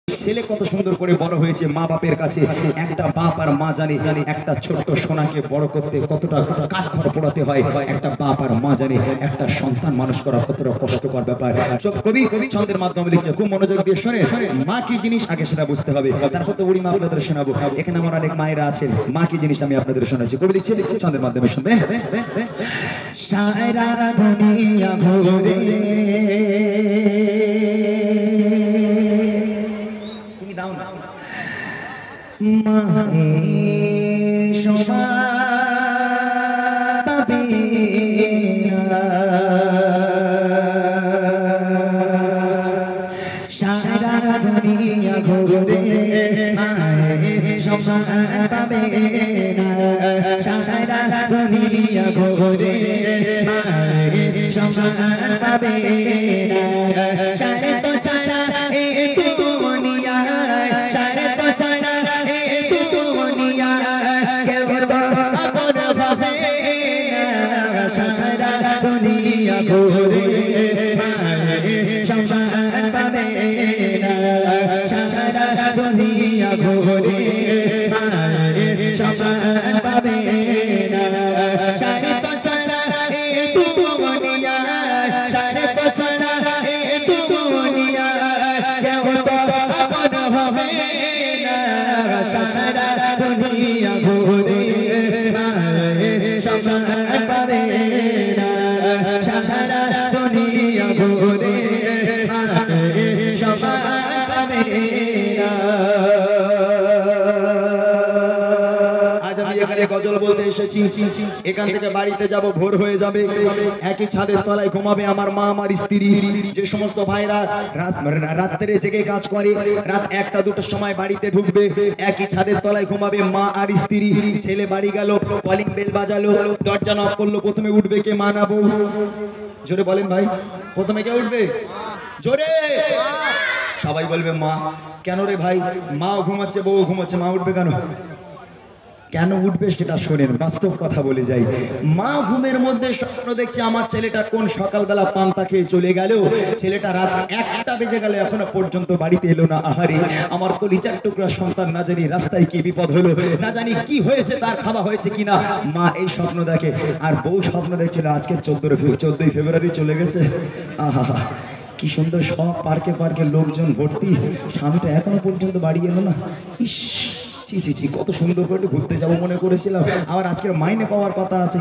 ছেলে কত সুন্দর করে বড় হয়েছে মা বাপের কাছে। একটা বাপ আর মা জানে একটা ছোট্ট সোনাকে বড় করতে কতটা কাঠখড় পোড়াতে হয়। একটা বাপ আর মা জানে একটা সন্তান মানুষ করা কতটা কষ্টকর ব্যাপার। সব কবি ছন্দের মাধ্যমে লিখে খুব মনোযোগ দিয়ে শুনে মা কি জিনিস আগে সেটা বুঝতে হবে, তারপর তো বুড়ি মা আপনাদের শোনাবো। এখানে আমার অনেক মায়েরা আছেন, মা কি জিনিস আমি আপনাদের শোনাচ্ছি। কবি লিখছে ছন্দের মাধ্যমে শুনবেন। সারা দুনিয়া ঘুরে তুমি দাও না মায়ের সমান পাবে না। সারা দুনিয়া ঘুরে মায়ের সমান পাবে না। সারা দুনিয়া ঘুরে মায়ের সমান পাবে না। সারে তো ছাড়া এই দুনিয়া, সারে তো ছাড়া এই দুনিয়া কেউ তো আপন হবে না। সারা দুনিয়া ঘুরে মায়ের সমান পাবে না। সারা দুনিয়া ঘুরে মায়ের সমান পাবে না। সারে তো ছাড়া এই দুনিয়া, সারে তো ছাড়া এই দুনিয়া কেউ তো আপন হবে না। সারা দুনিয়া ঘুরে মায়ের সমান পাবে না। সারা দুনিয়া ঘুরে মায়ের সমান পাবে না। আজ আমি এখানে গজল বলতে এসেছি। এখান থেকে বাড়িতে যাব, ভোর হয়ে যাবে। একই ছাদের তলায় ঘুমাবে আমার মা আমার স্ত্রী। যে সমস্ত ভাইরা রাত্রে জেগে কাজ করে রাত 1টা 2টার সময় বাড়িতে ঢুকবে, একই ছাদের তলায় ঘুমাবে মা আর স্ত্রী। ছেলে বাড়ি গেল, কলিং বেল বাজালো, দরজা নক করলো, প্রথমে উঠবে কে? মা না বউ? জোরে বলেন ভাই, প্রথমে কে উঠবে? জোরে। সবাই বলবে মা। কেন রে ভাই? মা ঘুমাচ্ছে, বউ ঘুমাচ্ছে, মা উঠবে কেন? কেন উঠবে সেটা শোনেন, বাস্তব কথা বলে যাই। মা ঘুমের মধ্যে স্বপ্ন দেখছে আমার ছেলেটা কোন সকালবেলা পান্তা খেয়ে চলে গেল, ছেলেটা রাত 1টা বেজে গেল এখনো পর্যন্ত বাড়িতে এলো না। আহারে আমার কলিজার টুকরা সন্তান, না জানি রাস্তায় কি বিপদ হলো, না জানি কি হয়েছে, তার খাওয়া হয়েছে কিনা। মা এই স্বপ্ন দেখে, আর বউ স্বপ্ন দেখছিল আজকে 14ই ফেব্রুয়ারি চলে গেছে। আহা কি সুন্দর, সব পার্কে পার্কে লোকজন ভর্তি, স্বামীটা এখনো পর্যন্ত বাড়ি এলো না। ইস ছি ছি ছি, কত সুন্দর করে ঘুরতে যাবো মনে করেছিলাম, আবার আজকের মাইনে পাওয়ার কথা আছে।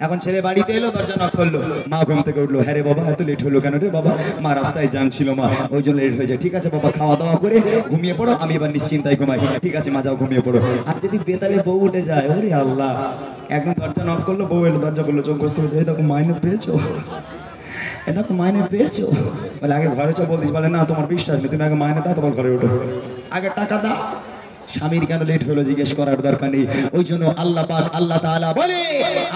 এখন ছেলে বাড়িতে এলো, দরজা নক করলো, মা ঘুম থেকে উঠলো। হ্যাঁ রে বাবা, এত লেট হলো কেন রে বাবা? মা রাস্তায় জ্যাম ছিল মা, ওই জন্য লেট হয়ে যায়। ঠিক আছে বাবা, খাওয়া দাওয়া করে ঘুমিয়ে পড়ো, আমি এবার নিশ্চিন্তায় ঘুমাই। ঠিক আছে মা, যাও ঘুমিয়ে পড়ো। আর যদি বেতালে বউ উঠে যায়, ওরে আল্লাহ। একদম দরজা নক করলো, বউ এলো, দরজা করলো, চোখ কষ্ট হয়ে যায়, দেখো মাইনে পেয়েছো, দেখো মাইনে পেয়েছো। বলে আগে ঘরে চো বলতিস, বলে না তোমার বিশ্বাস নেই, তুমি আগে মাইনে দাও, তোমার ঘরে ওঠো, আগে টাকা দাও। স্বামীর কেন লেট হলো জিজ্ঞেস করার দরকার নেই। ওই জন্য আল্লাহ পাক আল্লাহ তাআলা বলে,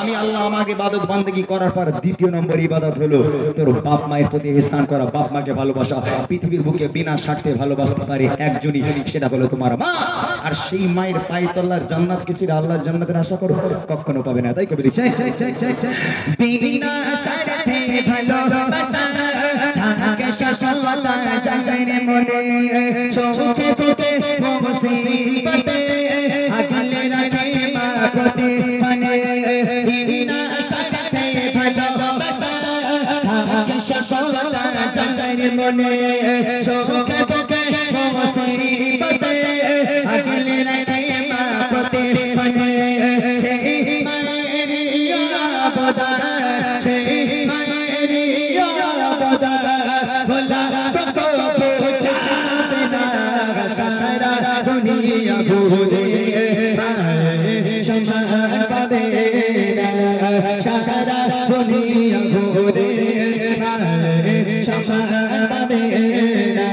আমি আল্লাহ আমাকে ইবাদত বান্দেগি করার পর দ্বিতীয় নম্বর ইবাদত হলো তোর বাপ মায়ের প্রতি ইহসান করা, বাপ মাকে ভালোবাসা। পৃথিবীর বুকে বিনা স্বার্থে ভালোবাসতে পারে একজনই, সেটা হলো তোমার মা। আর সেই মায়ের পায়ে তল্লার জান্নাতকে চির আল্লাহর জান্নাতের আশা করো, কখনো পাবে না। তাই কবি লিখছে বিনা স্বার্থে ভালোবাসা থাকে সফলতা চাই রে মনে, সুখে দুঃখে মুসিবতে আগলে রাখে মা প্রতি মানে। বিনা স্বার্থে ভালোবাসা থাকে সফলতা চাই রে মনে, সুখে দুঃখে মুসিবতে আগলে রাখে মা প্রতি মানে। সেই মায়ের অবদান, সেই মায়ের অবদান ভোলা তো বোঝাবে না। সারা দুনিয়া ঘুরে মায়ের সমান পাবে না। সারা দুনিয়া ঘুরে মায়ের সমান পাবে না।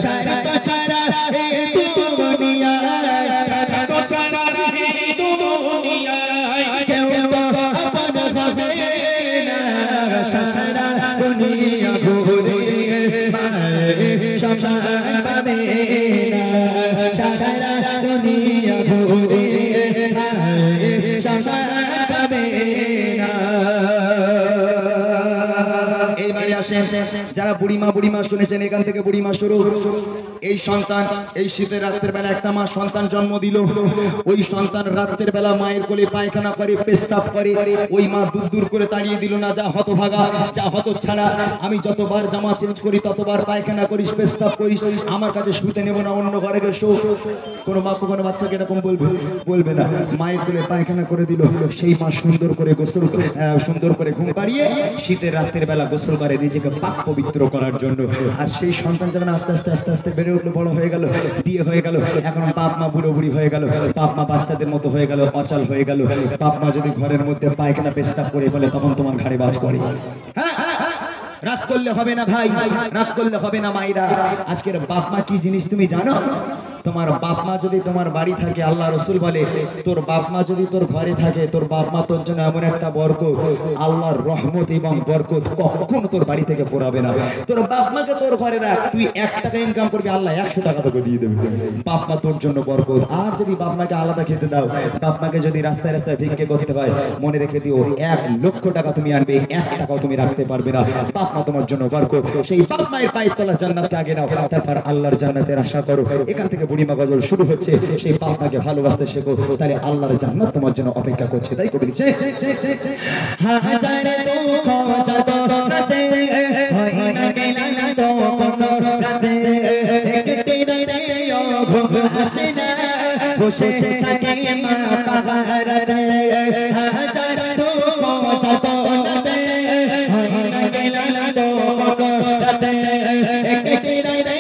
সারা তো ছাড়া এই দুনিয়া, সারা তো ছাড়া এই দুনিয়া কেউ তো আপন হবে না। সারা দুনিয়া ঘুরে মায়ের সমান পাবে না। সারা দুনিয়া ঘুরে মায়ের সমান পাবে না। এইবারে আসেন যারা বুড়িমা শুনেছেন, এখান থেকে বুড়িমা শুরু। এই সন্তান এই শীতের রাতের বেলা একটা মা সন্তান জন্ম দিল, ওই সন্তান রাতের বেলা মায়ের কোলে পায়খানা করে পেশাব করে, ওই মা দূর দূর করে তাড়িয়ে দিল না, যা হতভাগা যা হতচ্ছাড়া, আমি যতবার জামা চেঞ্জ করি ততবার পায়খানা করিস পেশাব করিস, আমার কাছে শুতে নেব না, অন্য ঘরে গেছো। কোনো মা কোনো বাচ্চাকে এরকম বলবে না। মায়ের কোলে পায়খানা করে দিল, সেই মা সুন্দর করে গোসল সুন্দর করে ঘুম পাড়িয়ে শীতের রাতের বেলা গোসল করে নিজেকে পাক পবিত্র করার জন্য। আর সেই সন্তান যখন আস্তে আস্তে আস্তে আস্তে বেড়ে উঠলো, বড় হয়ে গেল, বিয়ে হয়ে গেল, এখন বাপ মা বুড়ো বুড়ি হয়ে গেল, বাপ মা বাচ্চাদের মতো হয়ে গেল, অচল হয়ে গেল। বাপ মা যদি ঘরের মধ্যে পায়খানা পেশাব করে বলে তখন তোমার ঘাড়ে বাজ পড়ে। হ্যাঁ, রাগ করলে হবে না ভাই, রাগ করলে হবে না মাইরা। আজকের বাপ মা কি জিনিস তুমি জানো? তোমার বাপ মা যদি তোমার বাড়ি থাকে, আল্লাহ রসুল বলে তোর বাপ মা যদি তোর ঘরে থাকে, তোর বাপ মা তোর জন্য এমন একটা বরকত, আল্লাহর রহমত এবং বরকত কখনো তোর বাড়ি থেকে ফোরাবে না। তোর বাপ মাকে তোর ঘরে রাখ, তুই 1 টাকা ইনকাম করবি, আল্লাহ 100 টাকা তোকে দিয়ে দেবে। বাপ মা তোর জন্য বরকত। আর যদি বাপ মাকে আলাদা খেতে দাও, বাপ মাকে যদি রাস্তায় রাস্তায় ভিক্ষে করতে হয়, মনে রেখে দিও 1 লক্ষ টাকা তুমি আনবে, 1 টাকাও তুমি রাখতে পারবে না। বাপ মা তোমার জন্য বরকত। সেই বাপ মায়ের পায়ের তলা জান্নাতকে আগে নাও, তারপর আল্লাহর জান্নাতের আশা করো। এখান থেকে বুড়িমা গজল শুরু হচ্ছে। সেই বাপ মাকে ভালোবাসতে শেখো, তাহলে আল্লাহর জান্নাত তোমার জন্য অপেক্ষা করছে। তাই কবি লিখছে, হাজারে দুঃখ যত রাতে হয় না গেলাম তো কোন রাতে, একটি রাতে ঘুম আসে না, বসে থাকে মা পাহাড়ে। হাজারে দুঃখ যত রাতে হয় না গেলাম তো কোন রাতে, একটি রাতে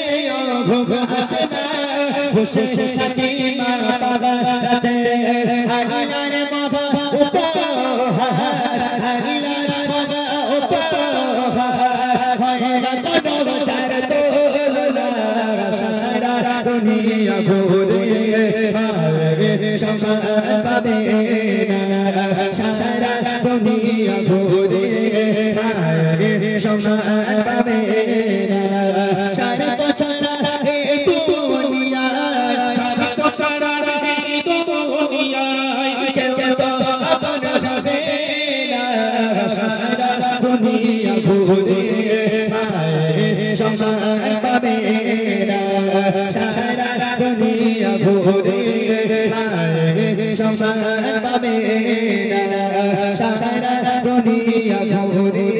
ঘুম আসে না, বসে থাকে মা পাহাড়ে। আল্লাহর বাবা উপহার, আল্লাহর বাবা উপহার, হয় না কত চার তোলা, সারা দুনিয়া ঘুরে সংসার পাবে না, সারা দুনিয়া ঘুরে সংসার পাবে না। সারা তো ছাড়া এই দুনিয়া, সারা তো ছাড়া এই দুনিয়া, কেউ তো আপন হবে না, সারা দুনিয়া ঘুরে সংসার পাবে না, সারা দুনিয়া ঘুরে সংসার পাবে না, সারা দুনিয়া ঘুরে